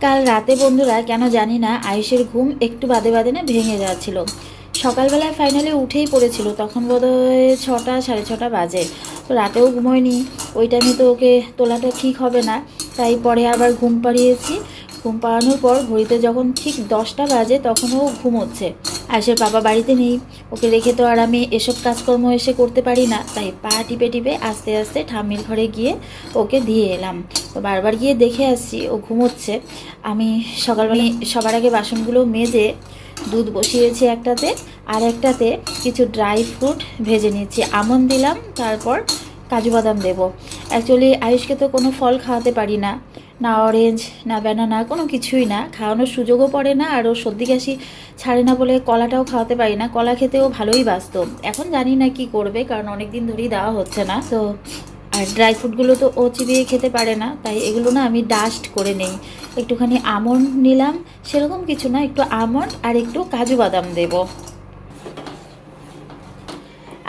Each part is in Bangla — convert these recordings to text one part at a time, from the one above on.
কাল রাতে বন্ধুরা কেন জানি না আয়ুষের ঘুম একটু বাদে বাদে না ভেঙে যাচ্ছিল। সকালবেলায় ফাইনালি উঠেই পড়েছিল, তখন বোধহয় 6টা 6:30 বাজে। তো রাতেও ঘুমোয়নি, ওই টাইমে তো ওকে তোলাটা ঠিক হবে না, তাই পরে আবার ঘুম পাড়িয়েছি। ঘুম পাড়ানোর পর ঘড়িতে যখন ঠিক 10টা বাজে তখন ও ঘুমোচ্ছে। আয়ুষের বাবা বাড়িতে নেই, ওকে রেখে তো আর আমি এসব কাজকর্ম এসে করতে পারি না, তাই পা টিপে টিপে আস্তে আস্তে ঠাম্মির ঘরে গিয়ে ওকে দিয়ে এলাম। তো বারবার গিয়ে দেখে আসছি ও ঘুমোচ্ছে। আমি সকালবেলা সবার আগে বাসনগুলো মেজে দুধ বসিয়েছি একটাতে, আর একটাতে কিছু ড্রাই ফ্রুট ভেজে নিচ্ছি। আমন্ড দিলাম, তারপর কাজু বাদাম দেবো। অ্যাকচুয়ালি আয়ুষকে তো কোনো ফল খাওয়াতে পারি না, না অরেঞ্জ না ব্যানানা, কোনো কিছুই না, খাওয়ানোর সুযোগও পড়ে না। আর ও সর্দি কাশি ছাড়ে না বলে কলাটাও খাওয়াতে পারি না, কলা খেতেও ভালোই বাসত। এখন জানি না কি করবে, কারণ অনেক দিন ধরেই দেওয়া হচ্ছে না। তো আর ড্রাই ফ্রুটগুলো তো ও চিবিয়ে খেতে পারে না, তাই এগুলো না আমি ডাস্ট করে নেই। একটুখানি আমন্ড নিলাম, সেরকম কিছু না, একটু আমন্ড আর একটু কাজু বাদাম দেব।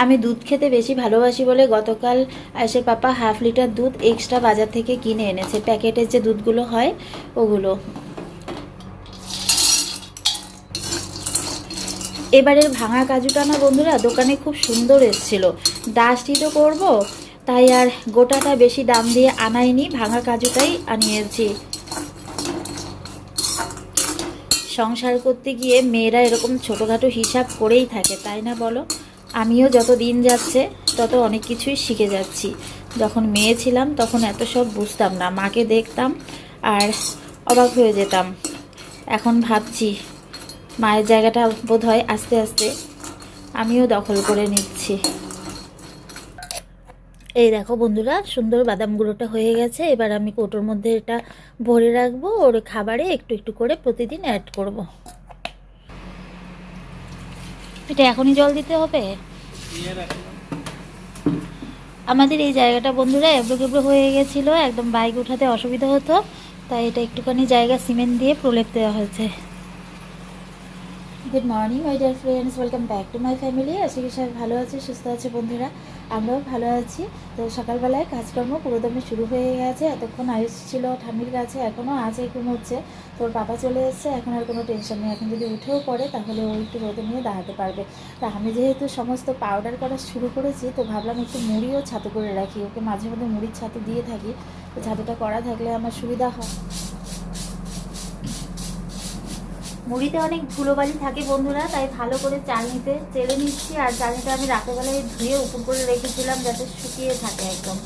আমি দুধ খেতে বেশি ভালোবাসি বলে গতকাল আয়েশের পাপা 1/2 লিটার দুধ এক্সট্রা বাজার থেকে কিনে এনেছে, প্যাকেটের যে দুধগুলো হয় ওগুলো। এবারের ভাঙা কাজুটা না বন্ধুরা দোকানে খুব সুন্দর এসেছিল, ডাস্টই তো করবো, তাই আর গোটাটা বেশি দাম দিয়ে আনাইনি, ভাঙা কাজুটাই আনিয়েছি। সংসার করতে গিয়ে মেয়েরা এরকম ছোটোখাটো হিসাব করেই থাকে, তাই না বলো? আমিও যত দিন যাচ্ছে তত অনেক কিছুই শিখে যাচ্ছি। যখন মেয়ে ছিলাম তখন এত সব বুঝতাম না, মাকে দেখতাম আর অবাক হয়ে যেতাম। এখন ভাবছি মায়ের জায়গাটা বোধহয় আস্তে আস্তে আমিও দখল করে নিচ্ছি। এই দেখো বন্ধুরা, সুন্দর বাদাম গুঁড়োটা হয়ে গেছে। এবার আমি কৌটোর মধ্যে এটা ভরে রাখবো, ওর খাবারে একটু একটু করে প্রতিদিন অ্যাড করব। এটা এখনই জল দিতে হবে? আমাদের এই জায়গাটা বন্ধুরা এবড়ো খেবড়ো হয়ে গেছিলো, একদম বাইক উঠাতে অসুবিধা হতো, তাই এটা একটুখানি জায়গা সিমেন্ট দিয়ে প্রলেপ দেওয়া হয়েছে। Good morning my dear friends, welcome back to my family. আশা করি সবাই ভালো আছে, সুস্থ আছে বন্ধুরা, আমরাও ভালো আছি। তো সকালবেলায় কাজকর্ম পুরোদমে শুরু হয়ে গেছে। এতক্ষণ আয়ুষ ছিল ঠাম্মির কাছে, এখনও আছে, ঘুমোচ্ছে। তোর বাবা চলে এসছে, এখন আর কোনো টেনশন নেই। এখন যদি উঠেও পড়ে তাহলে ও একটু রোদে নিয়ে দাঁড়াতে পারবে। তা আমি যেহেতু সমস্ত পাউডার করা শুরু করেছি, তো ভাবলাম একটু মুড়িও ছাতু করে রাখি, ওকে মাঝে মধ্যে মুড়ির ছাতু দিয়ে থাকি, তো ছাতুটা করা থাকলে আমার সুবিধা হয়। মুড়িতে অনেক ধুলোবালি থাকে বন্ধুরা, তাই ভালো করে চালনিতে চেলে নিচ্ছি। আর চালনিটা আমি রাতেরবেলায় ধুয়ে উপর করে রেখেছিলাম যাতে শুকিয়ে থাকে একদম।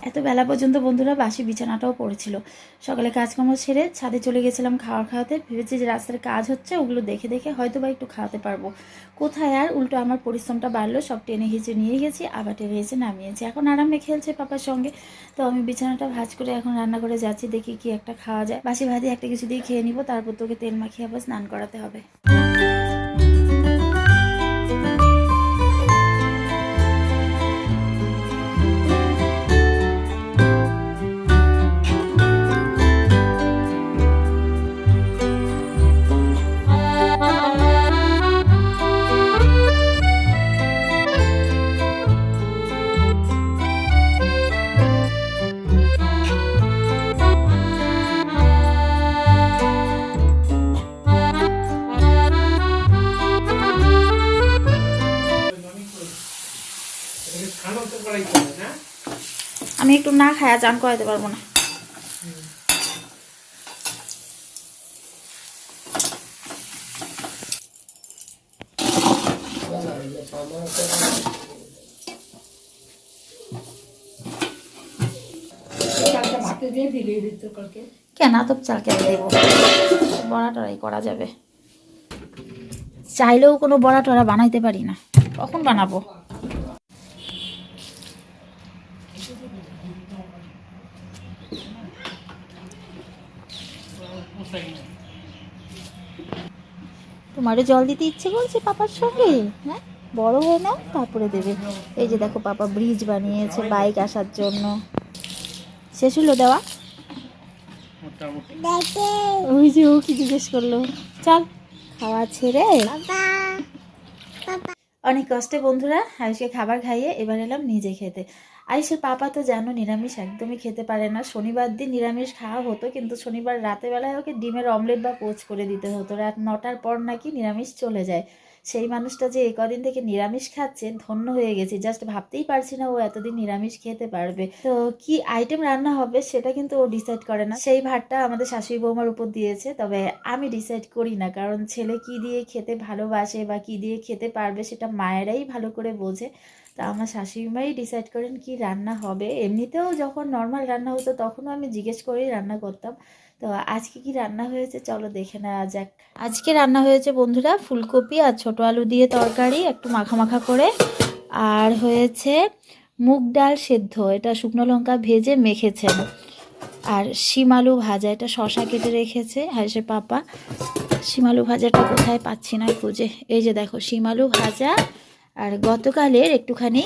এত বেলা পর্যন্ত বন্ধুরা বাসি বিছানাটাও পড়েছিল। সকালে কাজকর্ম সেরে ছাদে চলে গেছিলাম খাওয়ার খাওয়াতে, ভেবেছি যে রাস্তার কাজ হচ্ছে ওগুলো দেখে দেখে হয়তো বা একটু খাওয়াতে পারবো। কোথায় আর, উল্টো আমার পরিশ্রমটা বাড়লো। সব টেনে হিঁচে নিয়ে গেছি, আবার টেনে হিঁচে নামিয়েছি। এখন আরামে খেলছে পাপার সঙ্গে। তো আমি বিছানাটা ভাঁজ করে এখন রান্না করে যাচ্ছি, দেখি কি একটা খাওয়া যায়। বাসি ভাজি একটা কিছু দিয়ে খেয়ে নিব, তারপর তোকে তেল মাখিয়ে আবার স্নান করাতে হবে। আমি একটু না খায়া চান করাতে পারবো না। কেন তো চাল কেন দেবো, বড়া টড়াই করা যাবে। চাইলেও কোনো বড়া টড়া বানাইতে পারি না, কখন বানাবো? তোমারও জল দিতে ইচ্ছে করছে পাপার সঙ্গে? হ্যাঁ, বড় হয়ে নাও তারপরে দেবে। এই যে দেখো পাপা ব্রিজ বানিয়েছে বাইক আসার জন্য। শেষ হলো দেওয়া? ওই যে ও কি জিজ্ঞেস করলো। চল খাওয়া ছেড়ে অনেক কষ্টে বন্ধুরা আয়ুষকে খাবার খাইয়ে এবার এলাম নিজে খেতে। আয়ুষের পাপা তো জানো নিরামিষ একদমই খেতে পারে না। শনিবার দিন নিরামিষ খাওয়া হতো, কিন্তু শনিবার রাতে বেলায় ওকে ডিমের অমলেট বা পোচ করে দিতে হতো। রাত 9টার পর নাকি নিরামিষ চলে যায়। সেই মানুষটা যে এই কদিন থেকে নিরামিষ খাচ্ছে, ধন্য হয়ে গেছি। জাস্ট ভাবতেই পারছি না ও এতদিন নিরামিষ খেতে পারবে। তো কি আইটেম রান্না হবে সেটা কিন্তু ও ডিসাইড করে না, সেই ভারটা আমাদের শাশুড়ি বৌমার উপর দিয়েছে। তবে আমি ডিসাইড করি না, কারণ ছেলে কি দিয়ে খেতে ভালোবাসে বা কি দিয়ে খেতে পারবে সেটা মায়েরাই ভালো করে বোঝে। তা আমার শাশুড়ি মাই ডিসাইড করেন কি রান্না হবে। এমনিতেও যখন নর্মাল রান্না হতো তখনও আমি জিজ্ঞেস করেই রান্না করতাম। তো আজকে কি রান্না হয়েছে চলো দেখে নেওয়া যাক। আজকে রান্না হয়েছে বন্ধুরা ফুলকপি আর ছোটো আলু দিয়ে তরকারি একটু মাখা মাখা করে, আর হয়েছে মুগ ডাল সেদ্ধ, এটা শুকনো লঙ্কা ভেজে মেখেছেন, আর শিম আলু ভাজা, এটা শশা কেটে রেখেছে হাঁসের পাপা। শিম আলু ভাজাটা কোথায় পাচ্ছি না খুঁজে। এই যে দেখো শিম আলু ভাজা, আর গতকালের একটুখানি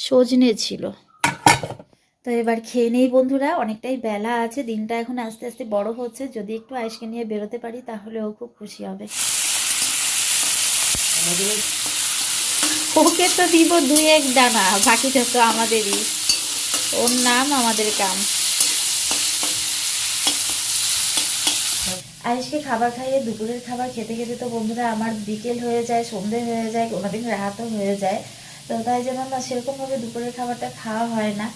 সজনে ছিল। তো এবার খেয়ে নেই বন্ধুরা, অনেকটাই বেলা আছে, দিনটা এখন আস্তে আস্তে বড় হচ্ছে। যদি একটু আয়েশকে নিয়ে বেরোতে পারি তাহলে ও খুব খুশি হবে। ওকে তো দিব 2-1 দানা, বাকিটা তো আমাদেরই। ওর নাম আমাদের কাম। আয়েশকে খাবার খাইয়ে দুপুরের খাবার খেতে খেতে তো বন্ধুরা আমার বিকেল হয়ে যায়, সন্ধে হয়ে যায়, কোনোদিন রাতও হয়ে যায়। তো তাই জন্য না সেরকমভাবে দুপুরের খাবারটা খাওয়া হয় না।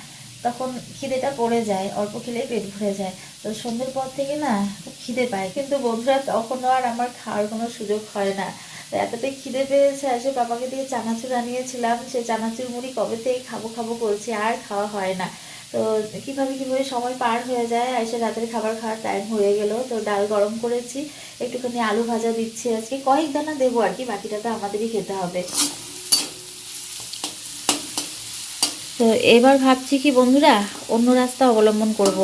তখন খিদেটা পড়ে যায়, অল্প খেলেই পেট ভরে যায়। তো সন্ধ্যের পর থেকে না খুব খিদে পায়, কিন্তু বন্ধুরা তখনও আর আমার খাওয়ার কোনো সুযোগ হয় না। তো এতটাই খিদে পেয়েছে, এসে বাবাকে দিয়ে চানাচুর আনিয়েছিলাম, সেই চানাচুর মুড়ি কবে থেকে খাবো খাবো করছি, আর খাওয়া হয় না। তো কীভাবে সময় পার হয়ে যায়, এসে রাতের খাবার খাওয়ার টাইম হয়ে গেল। তো ডাল গরম করেছি, একটুখানি আলু ভাজা দিচ্ছি, আজকে কয়েক দানা দেবো আর কি, বাকিটা তো আমাদেরই খেতে হবে। তো এবার ভাবছি কি বন্ধুরা অন্য রাস্তা অবলম্বন করব,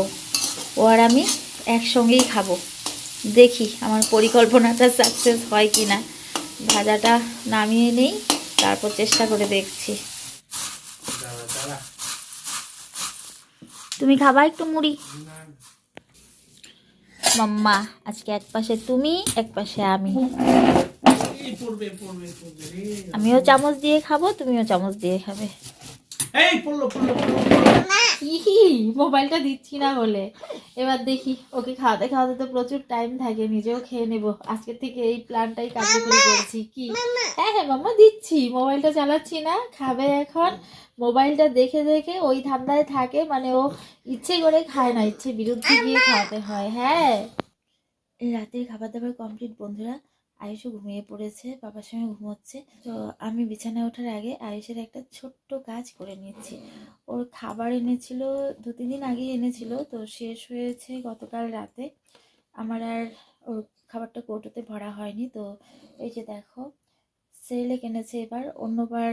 ও আর আমি একসঙ্গেই খাবো। দেখি আমার পরিকল্পনাটা সাকসেস হয় কি না। ভাজাটা নামিয়ে নেই, তারপর চেষ্টা করে দেখছি। তুমি খাবা একটু মুড়ি? মাম্মা আজকে এক পাশে তুমি এক পাশে আমি। আমিও চামচ দিয়ে খাবো, তুমিও চামচ দিয়ে খাবে। মোবাইলটা দিচ্ছি না বলে। এবার দেখি, ওকে খাওয়াতে খাওয়াতে তো প্রচুর টাইম থাকে, নিজেও খেয়ে নেব। আজকে থেকে এই প্ল্যানটাই কার্যকরী করছি। কি? হ্যাঁ হ্যাঁ মাম্মা দিচ্ছি, মোবাইলটা চালাচ্ছি না, খাবে এখন। মোবাইলটা দেখে দেখে ওই ধান্দায় থাকে, মানে ও ইচ্ছে করে খায় না, ইচ্ছে বিরুদ্ধে গিয়ে খাওয়াতে হয়। হ্যাঁ, রাতের খাবার দাবার কমপ্লিট বন্ধুরা। আয়ুষও ঘুমিয়ে পড়েছে, বাবার সঙ্গে ঘুমোচ্ছে। তো আমি বিছানায় ওঠার আগে আয়ুষের একটা ছোট্ট কাজ করে নিচ্ছি। ওর খাবার এনেছিল 2-3 দিন আগেই এনেছিল, তো শেষ হয়েছে গতকাল রাতে। আমার আর ওর খাবারটা কৌটোতে ভরা হয়নি। তো এই যে দেখো সেরেলেক এনেছে, এবার অন্যবার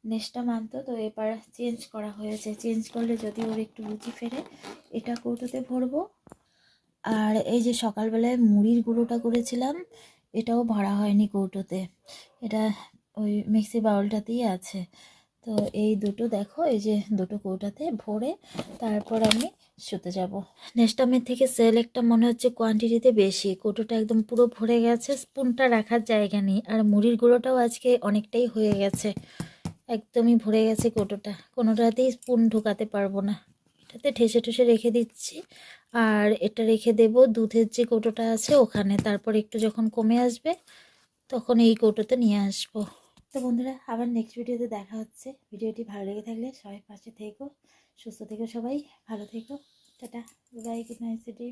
নেশটা মানতো, তো এবার চেঞ্জ করা হয়েছে। চেঞ্জ করলে যদি ওর একটু রুচি ফেরে এটা কৌটোতে ভরবো। আর এই যে সকালবেলায় মুড়ির গুঁড়োটা করেছিলাম, এটাও ভরা হয়নি কৌটোতে, এটা ওই মিক্সি বাউলটাতেই আছে। তো এই দুটো দেখো, এই যে দুটো কৌটাতে ভরে তারপর আমি শুতে যাব। নেস্টামের থেকে সেলেক্টটা মনে হচ্ছে কোয়ান্টিটিতে বেশি, কৌটোটা একদম পুরো ভরে গেছে, স্পুনটা রাখার জায়গা নেই। আর মুড়ির গুঁড়োটাও আজকে অনেকটাই হয়ে গেছে, একদমই ভরে গেছে কৌটোটা, কোনোটাতেই স্পুন ঢোকাতে পারবো না। এটাতে ঠেসে ঠেসে রেখে দিচ্ছি, আর এটা রেখে দেব দুধের যে কৌটোটা আছে ওখানে। তারপর একটু যখন কমে আসবে তখন এই কৌটোতে নিয়ে আসবো। তো বন্ধুরা আবার নেক্সট ভিডিওতে দেখা হচ্ছে। ভিডিওটি ভালো লেগে থাকলে সবাই পাশে থেকো, সুস্থ থেকো, সবাই ভালো থেকো, tata, bye, good night city.